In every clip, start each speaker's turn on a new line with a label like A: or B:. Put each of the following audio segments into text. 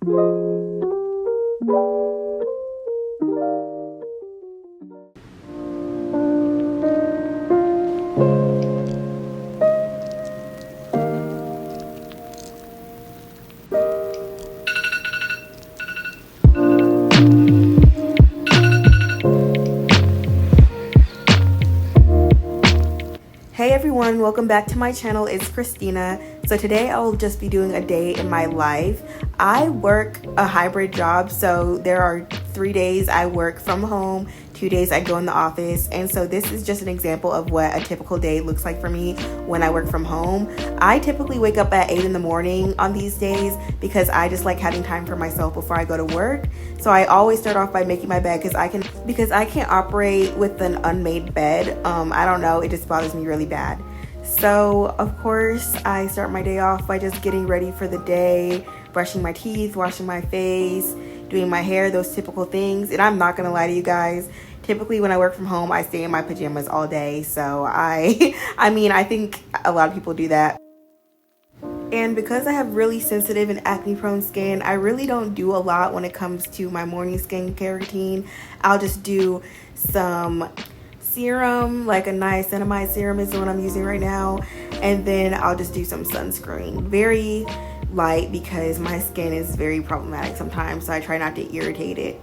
A: Hey everyone, welcome back to my channel. It's Christina. So today I will just be doing a day in my life. I work a hybrid job, so there are 3 days I work from home, 2 days I go in the office, and so this is just an example of what a typical day looks like for me when I work from home. I typically wake up at 8 in the morning on these days because I just like having time for myself before I go to work. So I always start off by making my bed because I can't operate with an unmade bed. I don't know, it just bothers me really bad. So of course I start my day off by just getting ready for the day, brushing my teeth, washing my face, doing my hair, those typical things. And I'm not gonna lie to you guys, typically when I work from home I stay in my pajamas all day. So I think a lot of people do that. And because I have really sensitive and acne prone skin, I really don't do a lot when it comes to my morning skincare routine. I'll just do some serum, like a niacinamide serum is the one I'm using right now. And then I'll just do some sunscreen. Very light because my skin is very problematic sometimes, so I try not to irritate it.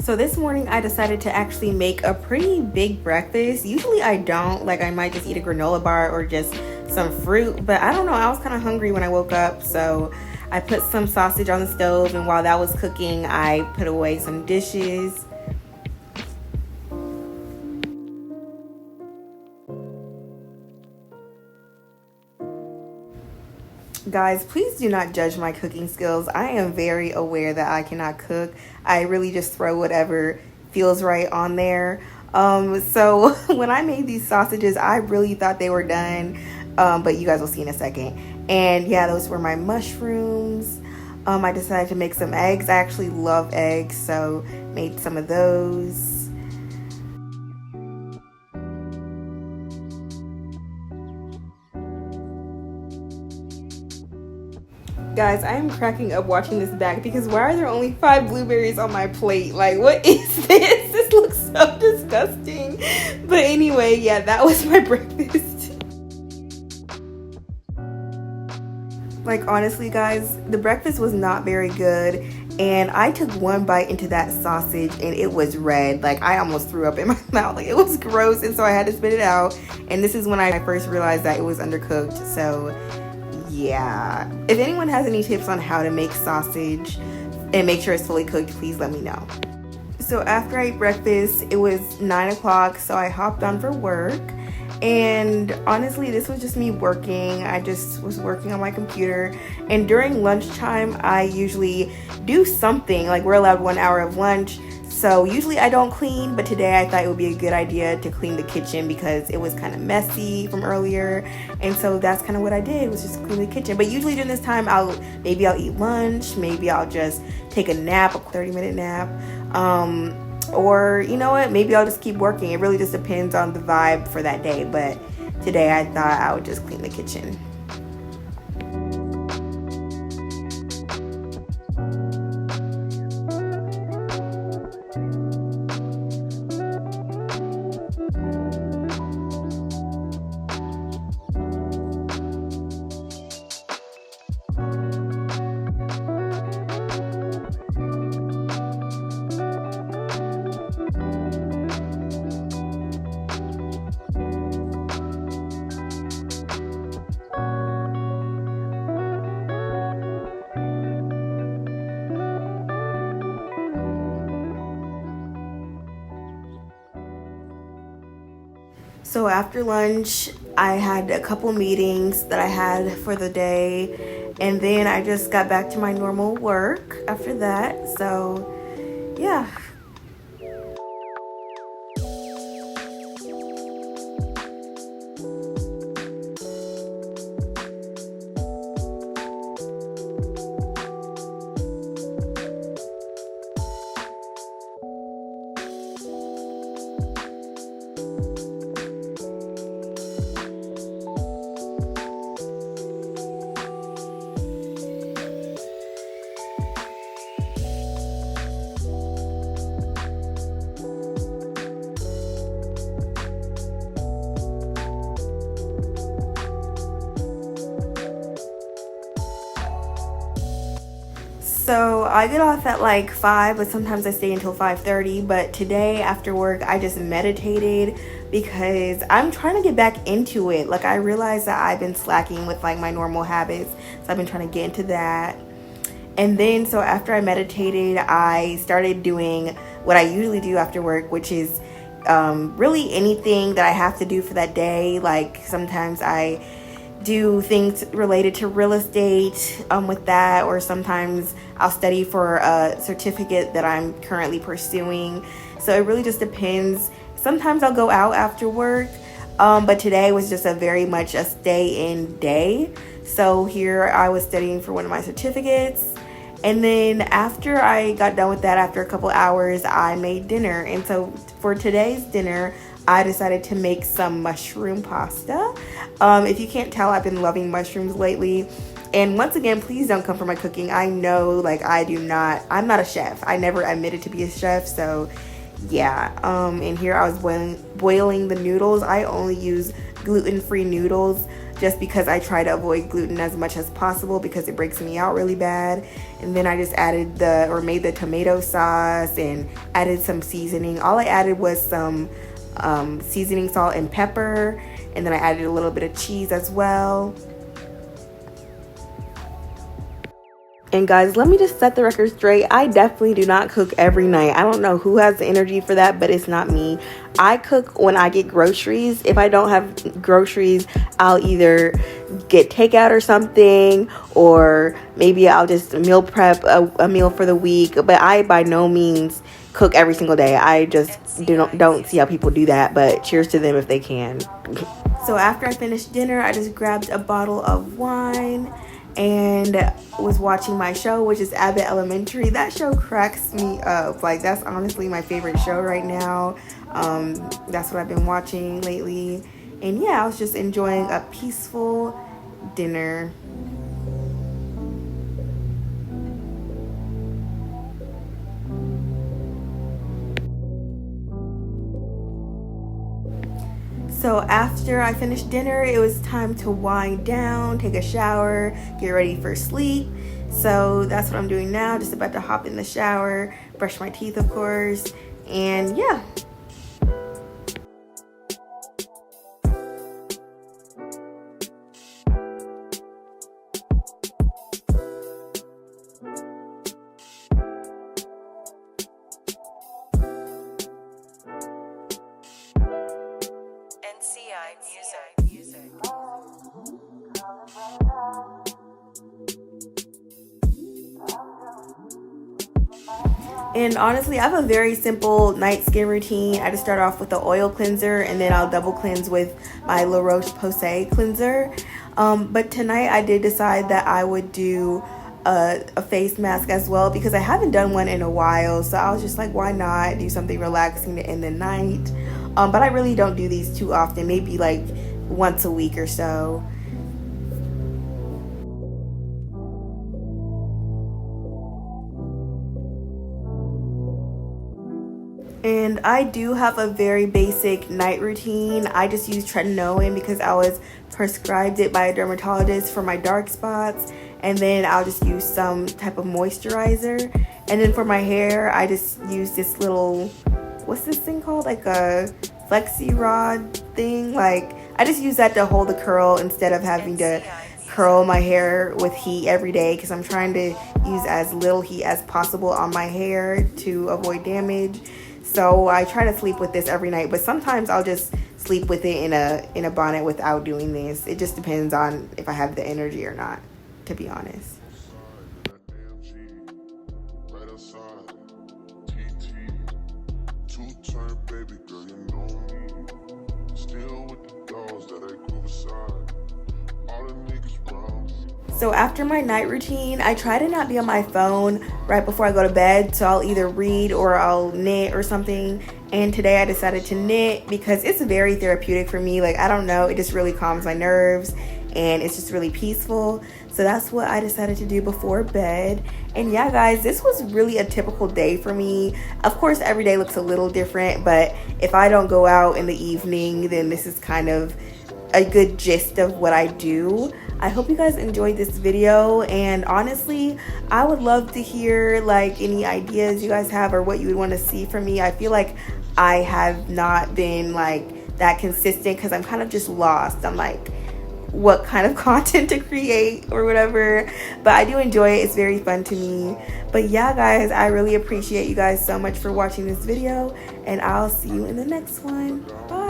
A: So this morning I decided to actually make a pretty big breakfast. Usually I don't, like I might just eat a granola bar or just some fruit, but I don't know, I was kind of hungry when I woke up, so I put some sausage on the stove, and while that was cooking, I put away some dishes. Guys, please do not judge my cooking skills. I am very aware that I cannot cook. I really just throw whatever feels right on there. So when I made these sausages, I really thought they were done, but you guys will see in a second. And yeah, those were my mushrooms. I decided to make some eggs. I actually love eggs, so made some of those. Guys, I am cracking up watching this bag because why are there only 5 blueberries on my plate? Like, what is this? This looks so disgusting. But anyway, yeah, that was my breakfast. Like, honestly, guys, the breakfast was not very good. And I took one bite into that sausage and it was red. Like, I almost threw up in my mouth. Like, it was gross. And so I had to spit it out. And this is when I first realized that it was undercooked. So yeah, if anyone has any tips on how to make sausage and make sure it's fully cooked, please let me know. So after I ate breakfast, it was 9 o'clock, so I hopped on for work. And honestly, this was just me working. I just was working on my computer. And during lunchtime, I usually do something. Like, we're allowed 1 hour of lunch. So usually I don't clean, but today I thought it would be a good idea to clean the kitchen because it was kind of messy from earlier. And so that's kind of what I did, was just clean the kitchen. But usually during this time, maybe I'll eat lunch, maybe I'll just take a nap, a 30-minute nap. Or you know what, maybe I'll just keep working. It really just depends on the vibe for that day. But today I thought I would just clean the kitchen. So after lunch, I had a couple meetings that I had for the day, and then I just got back to my normal work after that. So yeah. So I get off at like 5, but sometimes I stay until 5:30. But today after work, I just meditated because I'm trying to get back into it. Like, I realized that I've been slacking with like my normal habits, so I've been trying to get into that. And then so after I meditated, I started doing what I usually do after work, which is really anything that I have to do for that day. Like, sometimes I do things related to real estate with that, or sometimes I'll study for a certificate that I'm currently pursuing. So it really just depends. Sometimes I'll go out after work, but today was just a very much a stay in day. So here I was studying for one of my certificates, and then after I got done with that, after a couple hours, I made dinner. And so for today's dinner, I decided to make some mushroom pasta. If you can't tell, I've been loving mushrooms lately. And once again, please don't come for my cooking. I know, like, I'm not a chef. I never admitted to be a chef. So yeah, and here I was boiling the noodles. I only use gluten-free noodles just because I try to avoid gluten as much as possible because it breaks me out really bad. And then I just made the tomato sauce and added some seasoning. All I added was some seasoning, salt, and pepper, and then I added a little bit of cheese as well. And guys, let me just set the record straight. I definitely do not cook every night. I don't know who has the energy for that, but it's not me. I cook when I get groceries. If I don't have groceries, I'll either get takeout or something, or maybe I'll just meal prep a meal for the week. But I by no means cook every single day. I just don't see how people do that, but cheers to them if they can. So after I finished dinner, I just grabbed a bottle of wine and was watching my show, which is Abbott Elementary. That show cracks me up. Like, that's honestly my favorite show right now. That's what I've been watching lately. And yeah, I was just enjoying a peaceful dinner. So after I finished dinner, it was time to wind down, take a shower, get ready for sleep. So that's what I'm doing now. Just about to hop in the shower, brush my teeth, of course, and yeah. Music. And honestly, I have a very simple night skin routine. I just start off with the oil cleanser, and then I'll double cleanse with my La Roche-Posay cleanser. But tonight I did decide that I would do a face mask as well, because I haven't done one in a while. So I was just like, why not do something relaxing to end the night? But I really don't do these too often, maybe like once a week or so. And I do have a very basic night routine. I just use tretinoin because I was prescribed it by a dermatologist for my dark spots. And then I'll just use some type of moisturizer. And then for my hair, I just use this little, what's this thing called? Like a flexi rod thing. Like, I just use that to hold the curl instead of having to curl my hair with heat every day, because I'm trying to use as little heat as possible on my hair to avoid damage. So I try to sleep with this every night, but sometimes I'll just sleep with it in a bonnet without doing this. It just depends on if I have the energy or not, to be honest. So after my night routine, I try to not be on my phone right before I go to bed. So I'll either read or I'll knit or something. And today I decided to knit because it's very therapeutic for me. Like, I don't know, it just really calms my nerves and it's just really peaceful. So that's what I decided to do before bed. And yeah, guys, this was really a typical day for me. Of course, every day looks a little different, but if I don't go out in the evening, then this is kind of a good gist of what I do. I hope you guys enjoyed this video, and honestly, I would love to hear like any ideas you guys have or what you would want to see from me. I feel like I have not been like that consistent because I'm kind of just lost. I'm like, what kind of content to create or whatever, but I do enjoy it. It's very fun to me. But yeah, guys, I really appreciate you guys so much for watching this video, and I'll see you in the next one. Bye.